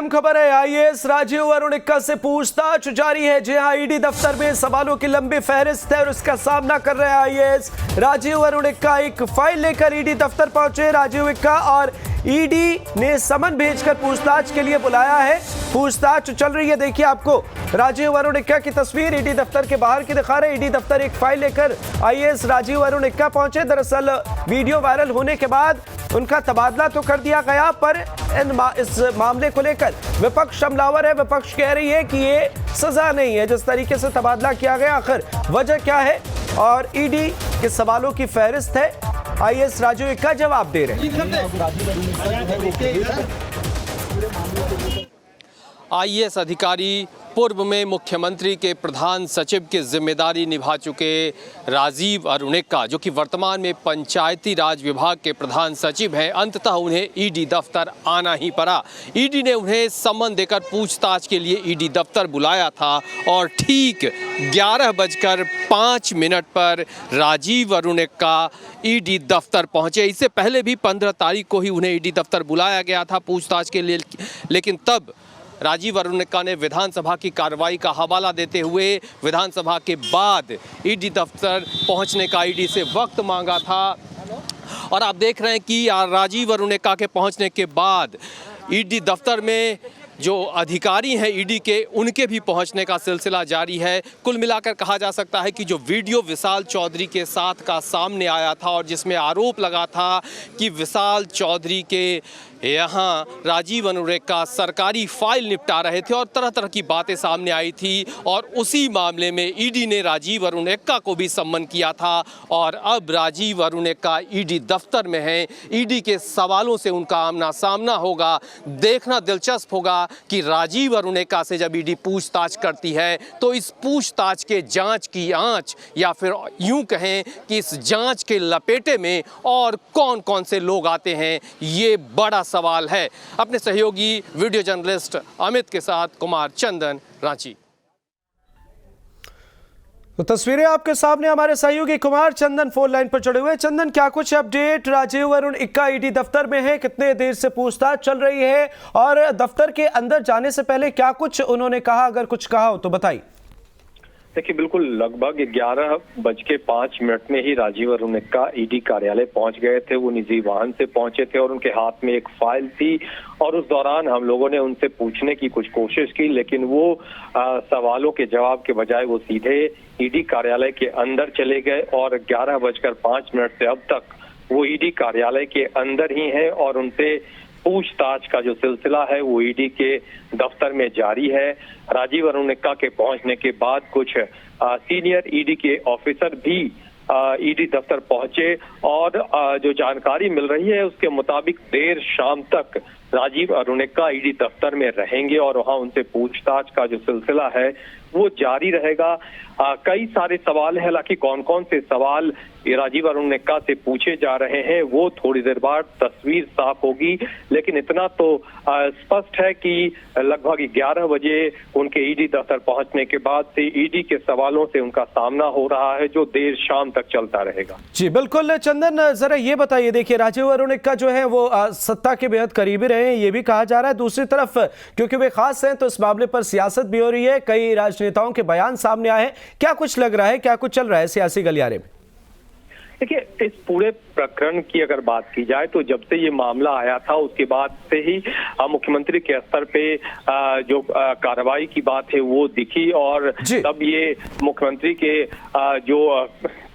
अहम खबर है। आईएएस राजीव वरुण एक्का से पूछताछ जारी है। जी हां, ईडी दफ्तर में सवालों की लंबी फहरिस्त है और उसका सामना कर रहे हैं आईएएस राजीव वरुण एक्का। एक फाइल लेकर ईडी दफ्तर पहुंचे राजीव एक्का और ईडी ने समन भेजकर पूछताछ के लिए बुलाया है। पूछताछ चल रही है। देखिए, आपको राजीव वरुण एक्का की तस्वीर ईडी दफ्तर के बाहर की दिखा रहे हैं। ईडी दफ्तर एक फाइल लेकर आईएएस राजीव वरुण एक्का पहुंचे। दरअसल वीडियो वायरल होने के बाद उनका तबादला तो कर दिया गया, पर इस मामले को लेकर विपक्ष हमलावर है। विपक्ष कह रही है कि ये सजा नहीं है जिस तरीके से तबादला किया गया। आखिर वजह क्या है और ईडी के सवालों की फहरिस्त है। आईएएस राजीव एक्का जवाब दे रहे हैं। आईएएस अधिकारी पूर्व में मुख्यमंत्री के प्रधान सचिव की जिम्मेदारी निभा चुके राजीव वरुण एक्का, जो कि वर्तमान में पंचायती राज विभाग के प्रधान सचिव हैं, अंततः उन्हें ईडी दफ्तर आना ही पड़ा। ईडी ने उन्हें सम्मन देकर पूछताछ के लिए ईडी दफ्तर बुलाया था और ठीक 11:05 पर राजीव वरुण एक्का ईडी दफ्तर पहुंचे। इससे पहले भी 15 तारीख को ही उन्हें ईडी दफ्तर बुलाया गया था पूछताछ के लिए, लेकिन तब राजीव वरुण एक्का ने विधानसभा की कार्रवाई का हवाला देते हुए विधानसभा के बाद ईडी दफ्तर पहुंचने का ईडी से वक्त मांगा था। और आप देख रहे हैं कि राजीव वरुण एक्का के पहुंचने के बाद ईडी दफ्तर में जो अधिकारी हैं ईडी के, उनके भी पहुंचने का सिलसिला जारी है। कुल मिलाकर कहा जा सकता है कि जो वीडियो विशाल चौधरी के साथ का सामने आया था और जिसमें आरोप लगा था कि विशाल चौधरी के यहाँ राजीव वरुण एक्का सरकारी फाइल निपटा रहे थे और तरह तरह की बातें सामने आई थी, और उसी मामले में ईडी ने राजीव वरुण एक्का को भी सम्मन किया था। और अब राजीव वरुण एक्का ईडी दफ्तर में हैं। ईडी के सवालों से उनका आमना सामना होगा। देखना दिलचस्प होगा कि राजीव वरुण एक्का से जब ईडी पूछताछ करती है तो इस पूछताछ के जांच की आंच, या फिर यूं कहें कि इस जांच के लपेटे में और कौन कौन से लोग आते हैं, ये बड़ा सवाल है। अपने सहयोगी वीडियो जर्नलिस्ट अमित के साथ कुमार चंदन, रांची। तो तस्वीरें आपके सामने, हमारे सहयोगी कुमार चंदन फोन लाइन पर चढ़े हुए। चंदन, क्या कुछ अपडेट? राजीव वरुण एक्का ईडी दफ्तर में है, कितने देर से पूछताछ चल रही है और दफ्तर के अंदर जाने से पहले क्या कुछ उन्होंने कहा? अगर कुछ कहा हो तो बताइए। देखिए, बिल्कुल लगभग 11:05 में ही राजीव वरुण एक्का ईडी कार्यालय पहुंच गए थे। वो निजी वाहन से पहुंचे थे और उनके हाथ में एक फाइल थी, और उस दौरान हम लोगों ने उनसे पूछने की कुछ कोशिश की, लेकिन वो सवालों के जवाब के बजाय वो सीधे ईडी कार्यालय के अंदर चले गए। और 11:05 से अब तक वो ईडी कार्यालय के अंदर ही हैं और उनसे पूछताछ का जो सिलसिला है वो ईडी के दफ्तर में जारी है। राजीव वरुण एक्का के पहुंचने के बाद कुछ सीनियर ईडी के ऑफिसर भी ईडी दफ्तर पहुंचे, और जो जानकारी मिल रही है उसके मुताबिक देर शाम तक राजीव वरुण एक्का ईडी दफ्तर में रहेंगे और वहां उनसे पूछताछ का जो सिलसिला है वो जारी रहेगा। कई सारे सवाल हैं, हालांकि कौन कौन से सवाल राजीव वरुण एक्का से पूछे जा रहे हैं वो थोड़ी देर बाद तस्वीर साफ होगी, लेकिन इतना तो स्पष्ट है कि लगभग 11 बजे उनके ईडी दफ्तर पहुंचने के बाद से ईडी के सवालों से उनका सामना हो रहा है, जो देर शाम तक चलता रहेगा। जी बिल्कुल। चंदन, जरा ये बताइए, देखिए राजीव वरुण एक्का जो है वो सत्ता के बेहद करीबी रहे हैं, ये भी कहा जा रहा है। दूसरी तरफ क्योंकि वे खास हैं तो इस मामले पर सियासत भी हो रही है, कई राजनेताओं के बयान सामने आए हैं। क्या कुछ लग रहा है, क्या कुछ चल रहा है सियासी गलियारे में? देखिए, इस पूरे प्रकरण की अगर बात की जाए तो जब से ये मामला आया था उसके बाद से ही मुख्यमंत्री के स्तर पे जो कार्रवाई की बात है वो दिखी, और तब ये मुख्यमंत्री के जो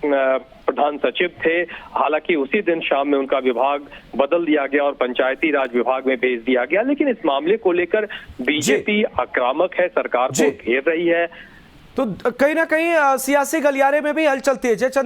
प्रधान सचिव थे, हालांकि उसी दिन शाम में उनका विभाग बदल दिया गया और पंचायती राज विभाग में भेज दिया गया। लेकिन इस मामले को लेकर बीजेपी आक्रामक है, सरकार को घेर रही है, तो कहीं ना कहीं सियासी गलियारे में भी हल चलती है।